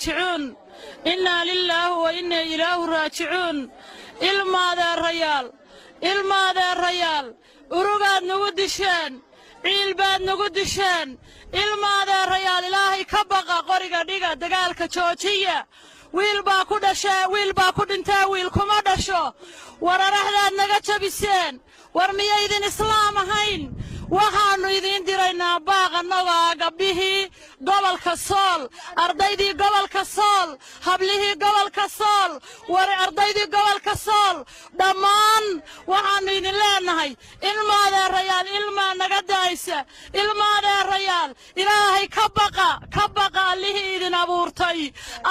راجعون إنا لله وإنا إليه راجعون ilmaada rayaal urugaad nagu dishaan ciilbaad nagu dishaan ilmaada rayaal ilaahay ka baqa qoriga dhiga dagaalka joojiya wiil baa ku dhashay wiil baa ku dhintay wiil kuma dhasho wararaxdaad naga jabiseen war miyaydin islaam ahayn waxaanu idin diraynaa baaqanaga gabdhihii gobolka Sool ardaydii gobolka Sool hablihii gobolka Sool war ardaydii gobolka Sool dhammaan waxaanu idin leenahay ilmaada rayaal ilma naga daaysa ilmaada rayaal ilaahay ka baqa lihii idin abuurtay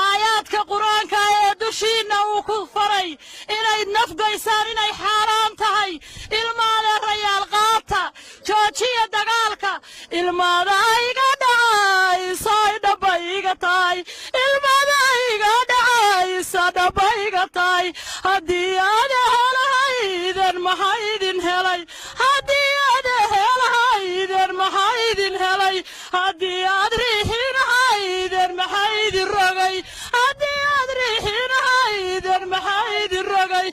aayaadka quraanka ee dushiina uu ku faray inay nafgaysaan inay xaaraan tahay ilmaada rayaal qaata joojiya dagaalka ilmaada iga dhacay soo dhabayga tahay ilmaada iga dhacay soo dhabayga tahay hadii aad helahayden maxaydin helay hadii aad helahayden maxaydin helay hadii aad riixinahayden maxaydin rogay hadii aad riixinahayden maxaydin rogay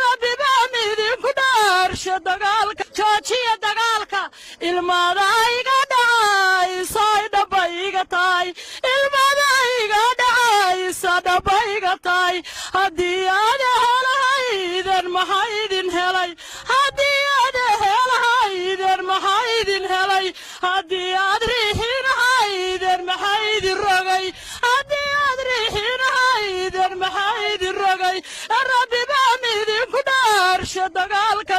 rabbi baan idinku dhaarsho dagaalka joojiya dagaalka ilmaada iga dhacay soo dhabayga tahay ilmaada iga dhacay soo dhabayga tahay hadii aad helahayden maxaydin helay hadii aad helahayden maxaydin helay hadii aad riixinahayden maxaydin rogay hadii aad riixinahayden maxaydin rogay rabbi baan idinku dhaarsho dagaalka